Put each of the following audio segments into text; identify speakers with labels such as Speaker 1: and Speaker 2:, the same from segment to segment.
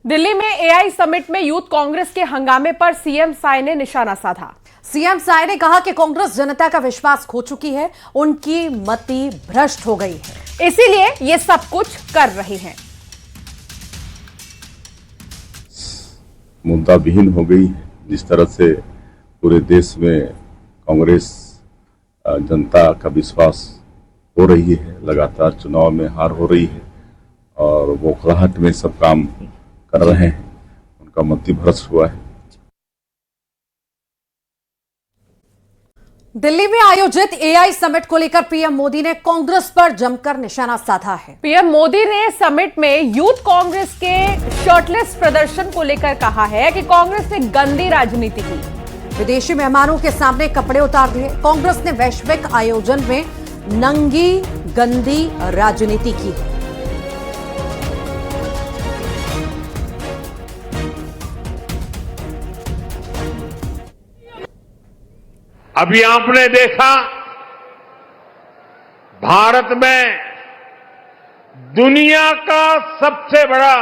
Speaker 1: दिल्ली में AI summit में youth Congress के हंगामे पर सीएम साय ने निशाना साधा।
Speaker 2: सीएम साय ने कहा कि कांग्रेस जनता का विश्वास खो चुकी है, उनकी मति भ्रष्ट हो गई है,
Speaker 1: इसीलिए ये सब कुछ कर रही है।
Speaker 3: मुद्दा विहीन हो गई है। जिस तरह से पूरे देश में कांग्रेस जनता का विश्वास हो रही है, लगातार चुनाव में हार हो रही है और वो खिलाहट में सब काम कर रहे हैं, उनका मति भ्रष्ट हुआ है।
Speaker 2: दिल्ली में आयोजित एआई समिट को लेकर पीएम मोदी ने कांग्रेस पर जमकर निशाना साधा है।
Speaker 1: पीएम मोदी ने समिट में यूथ कांग्रेस के शर्टलेस प्रदर्शन को लेकर कहा है कि कांग्रेस ने गंदी राजनीति की।
Speaker 2: विदेशी मेहमानों के सामने कपड़े उतार दिए। कांग्रेस ने वैश्विक आयोजन में नंगी गंदी राजनीति की है।
Speaker 4: अभी आपने देखा भारत में दुनिया का सबसे बड़ा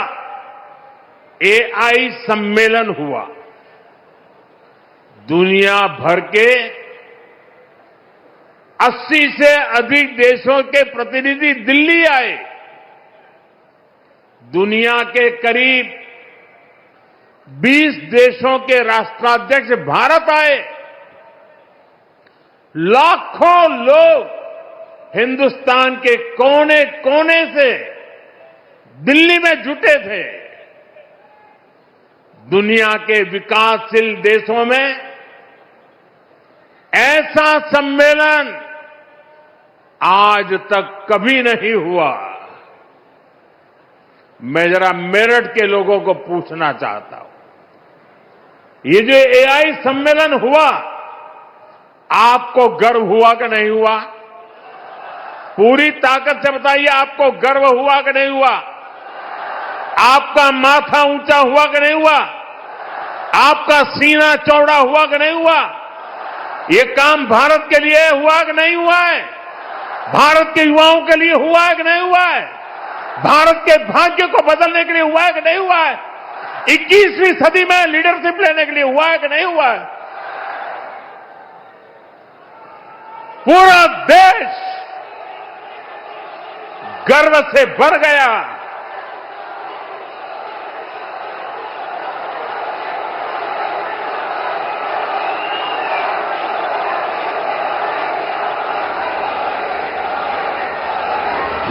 Speaker 4: एआई सम्मेलन हुआ। दुनिया भर के 80 से अधिक देशों के प्रतिनिधि दिल्ली आए। दुनिया के करीब 20 देशों के राष्ट्राध्यक्ष भारत आए। लाखों लोग हिंदुस्तान के कोने कोने से दिल्ली में जुटे थे। दुनिया के विकासशील देशों में ऐसा सम्मेलन आज तक कभी नहीं हुआ। मैं जरा मेरठ के लोगों को पूछना चाहता हूं, ये जो एआई सम्मेलन हुआ, आपको गर्व हुआ कि नहीं हुआ? पूरी ताकत से बताइए, आपको गर्व हुआ कि नहीं हुआ? आपका माथा ऊंचा हुआ कि नहीं हुआ? आपका सीना चौड़ा हुआ कि नहीं हुआ? ये काम भारत के लिए हुआ कि नहीं हुआ है? भारत के युवाओं के लिए हुआ है कि नहीं हुआ है? भारत के भाग्य को बदलने के लिए हुआ है कि नहीं हुआ है? 21वीं सदी में लीडरशिप लेने के लिए हुआ है कि नहीं हुआ है? पूरा देश गर्व से भर गया।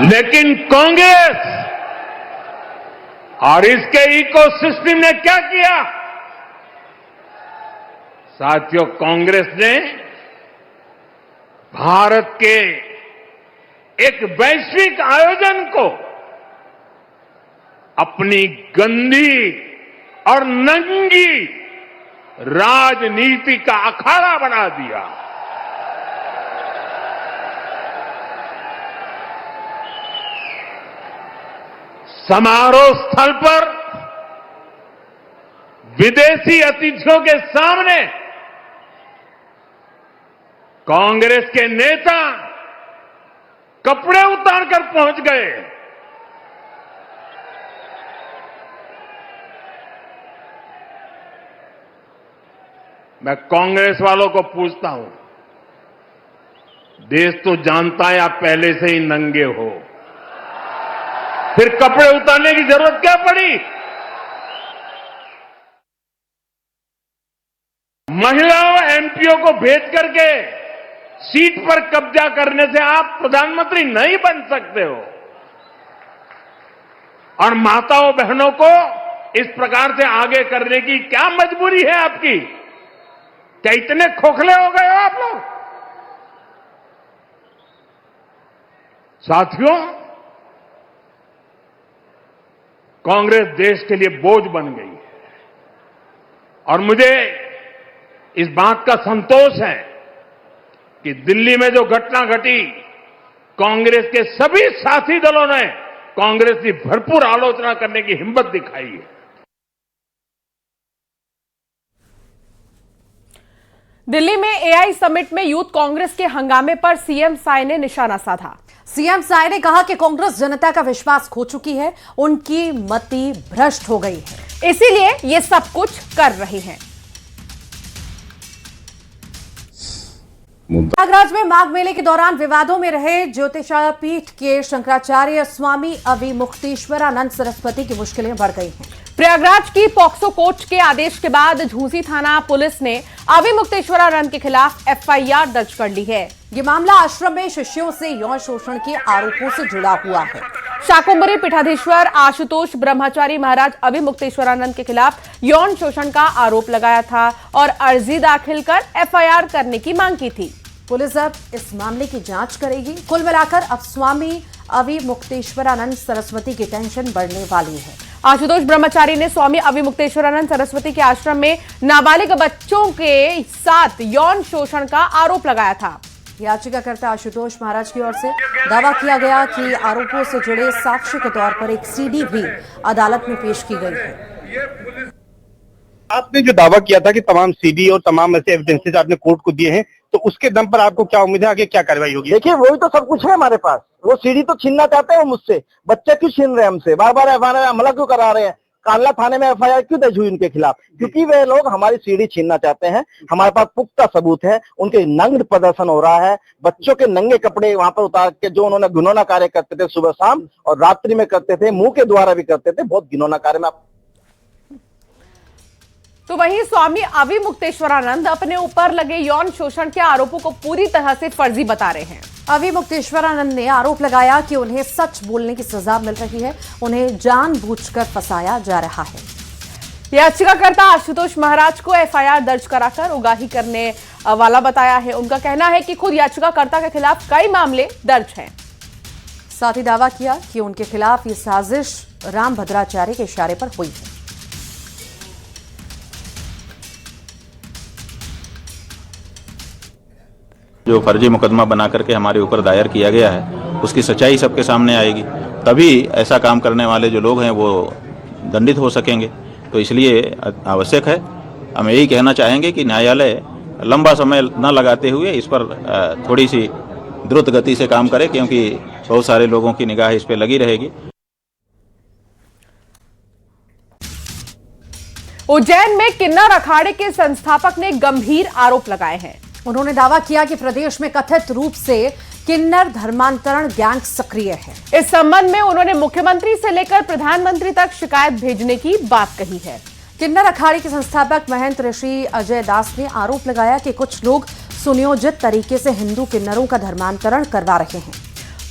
Speaker 4: लेकिन कांग्रेस और इसके इकोसिस्टम ने क्या किया? साथियों, कांग्रेस ने भारत के एक वैश्विक आयोजन को अपनी गंदी और नंगी राजनीति का अखाड़ा बना दिया। समारोह स्थल पर विदेशी अतिथियों के सामने कांग्रेस के नेता कपड़े उतारकर पहुंच गए। मैं कांग्रेस वालों को पूछता हूं, देश तो जानता है आप पहले से ही नंगे हो, फिर कपड़े उतारने की जरूरत क्या पड़ी? महिलाओं एमपीओ को भेज करके सीट पर कब्जा करने से आप प्रधानमंत्री नहीं बन सकते हो। और माताओं बहनों को इस प्रकार से आगे करने की क्या मजबूरी है आपकी? क्या इतने खोखले हो गए हो आप लोग? साथियों, कांग्रेस देश के लिए बोझ बन गई है और मुझे इस बात का संतोष है कि दिल्ली में जो घटना घटी, कांग्रेस के सभी साथी दलों ने कांग्रेस की भरपूर आलोचना करने की हिम्मत दिखाई है।
Speaker 1: दिल्ली में एआई समिट में यूथ कांग्रेस के हंगामे पर सीएम साय ने निशाना साधा।
Speaker 2: सीएम साय ने कहा कि कांग्रेस जनता का विश्वास खो चुकी है, उनकी मति भ्रष्ट हो गई है,
Speaker 1: इसीलिए ये सब कुछ कर रहे हैं।
Speaker 2: प्रयागराज में माघ मेले के दौरान विवादों में रहे ज्योतिषपीठ के शंकराचार्य स्वामी अविमुक्तेश्वरानंद सरस्वती की मुश्किलें बढ़ गई हैं।
Speaker 1: प्रयागराज की पॉक्सो कोर्ट के आदेश के बाद झूंसी थाना पुलिस ने अविमुक्तेश्वरानंद के खिलाफ एफआईआर दर्ज कर ली है।
Speaker 2: ये मामला आश्रम में शिष्यों से यौन शोषण के आरोपों से जुड़ा हुआ है।
Speaker 1: शाकुंभरी पीठाधीश्वर आशुतोष ब्रह्मचारी महाराज अविमुक्तेश्वरानंद के खिलाफ यौन शोषण का आरोप लगाया था और अर्जी दाखिल कर एफआईआर करने की मांग की थी।
Speaker 2: पुलिस अब इस मामले की जांच करेगी। कुल मिलाकर अब स्वामी अविमुक्तेश्वरानंद सरस्वती की टेंशन बढ़ने वाली है।
Speaker 1: आशुतोष ब्रह्मचारी ने स्वामी अविमुक्तेश्वरानंद सरस्वती के आश्रम में नाबालिग बच्चों के साथ यौन शोषण का आरोप लगाया था।
Speaker 2: याचिकाकर्ता आशुतोष महाराज की ओर से दावा किया गया कि आरोपों से जुड़े साक्ष्य के तौर पर एक सीडी भी अदालत में पेश की गई है।
Speaker 5: आपने जो दावा किया था कि तमाम सीडी और तमाम ऐसे एविडेंसेस आपने कोर्ट को दिए हैं, तो उसके दम पर आपको क्या उम्मीद है आगे क्या कार्रवाई होगी?
Speaker 6: देखिए, वही तो सब कुछ है हमारे पास। वो सीडी तो छीनना चाहते हैं मुझसे, बच्चे क्यों छीन रहे हैं हमसे, बार बार एफआईआर हमला क्यों करा रहे हैं, कांडला थाने में एफआईआर क्यों दर्ज हुई उनके खिलाफ? क्योंकि वे लोग हमारी सीडी छीनना चाहते हैं। हमारे पास पुख्ता सबूत है, उनके नग्न प्रदर्शन हो रहा है, बच्चों के नंगे कपड़े वहां पर उतार के जो उन्होंने घिनौना कार्य करते थे, सुबह शाम और रात्रि में करते थे, मुंह के द्वारा भी करते थे, बहुत घिनौना कार्य में।
Speaker 1: तो वहीं स्वामी अविमुक्तेश्वरानंद अपने ऊपर लगे यौन शोषण के आरोपों को पूरी तरह से फर्जी बता रहे हैं।
Speaker 2: अविमुक्तेश्वरानंद ने आरोप लगाया कि उन्हें सच बोलने की सजा मिल रही है, उन्हें जानबूझकर फंसाया जा रहा है।
Speaker 1: याचिकाकर्ता आशुतोष महाराज को एफआईआर दर्ज कराकर उगाही करने वाला बताया है। उनका कहना है कि खुद याचिकाकर्ता के खिलाफ कई मामले दर्ज हैं।
Speaker 2: साथ ही दावा किया कि उनके खिलाफ ये साजिश राम भद्राचार्य के इशारे पर हुई है।
Speaker 7: जो फर्जी मुकदमा बना करके हमारे ऊपर दायर किया गया है, उसकी सच्चाई सबके सामने आएगी, तभी ऐसा काम करने वाले जो लोग हैं वो दंडित हो सकेंगे। तो इसलिए आवश्यक है, हम यही कहना चाहेंगे कि न्यायालय लंबा समय न लगाते हुए इस पर थोड़ी सी द्रुत गति से काम करे, क्योंकि बहुत सारे लोगों की निगाह इस पर लगी रहेगी।
Speaker 1: उज्जैन में किन्नर अखाड़े के संस्थापक ने गंभीर आरोप लगाए हैं।
Speaker 2: उन्होंने दावा किया कि प्रदेश में कथित रूप से किन्नर धर्मांतरण गैंग सक्रिय है।
Speaker 1: इस संबंध में उन्होंने मुख्यमंत्री से लेकर प्रधानमंत्री तक शिकायत भेजने की बात कही है।
Speaker 2: किन्नर अखाड़े के संस्थापक महंत ऋषि अजय दास ने आरोप लगाया कि कुछ लोग सुनियोजित तरीके से हिंदू किन्नरों का धर्मांतरण करवा रहे हैं।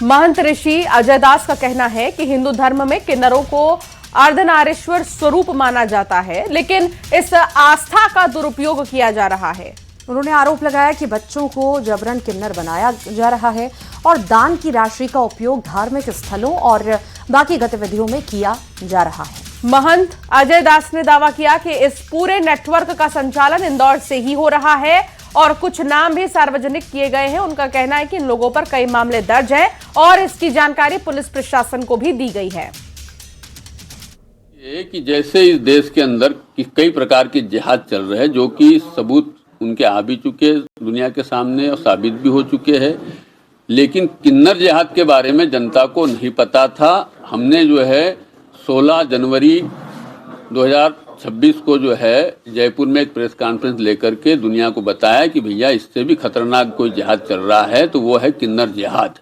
Speaker 1: महंत ऋषि अजय दास का कहना है कि हिंदू धर्म में किन्नरों को अर्धनारीश्वर स्वरूप माना जाता है, लेकिन इस आस्था का दुरुपयोग किया जा रहा है।
Speaker 2: उन्होंने आरोप लगाया कि बच्चों को जबरन किन्नर बनाया जा रहा है और दान की राशि का उपयोग धार्मिक स्थलों और बाकी गतिविधियों में किया जा रहा है।
Speaker 1: महंत अजय दास ने दावा किया कि इस पूरे नेटवर्क का संचालन इंदौर से ही हो रहा है और कुछ नाम भी सार्वजनिक किए गए हैं। उनका कहना है कि इन लोगों पर कई मामले दर्ज हैं और इसकी जानकारी पुलिस प्रशासन को भी दी गई है।
Speaker 8: ये कि जैसे इस देश के अंदर कई प्रकार के जिहाद चल रहे हैं, जो कि सबूत उनके आ भी चुके दुनिया के सामने और साबित भी हो चुके हैं, लेकिन किन्नर जिहाद के बारे में जनता को नहीं पता था। हमने जो है 16 जनवरी 2026 को जो है जयपुर में एक प्रेस कॉन्फ्रेंस लेकर के दुनिया को बताया कि भैया इससे भी खतरनाक कोई जिहाद चल रहा है, तो वो है किन्नर जिहाद।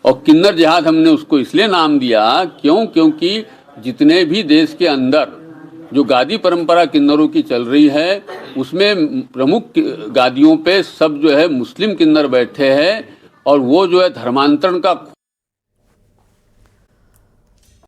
Speaker 8: और किन्नर जिहाद हमने उसको इसलिए नाम दिया क्योंकि जितने भी देश के अंदर जो गादी परंपरा किन्नरों की चल रही है, उसमें प्रमुख गादियों पे सब जो है मुस्लिम किन्नर बैठे हैं और वो जो है धर्मांतरण का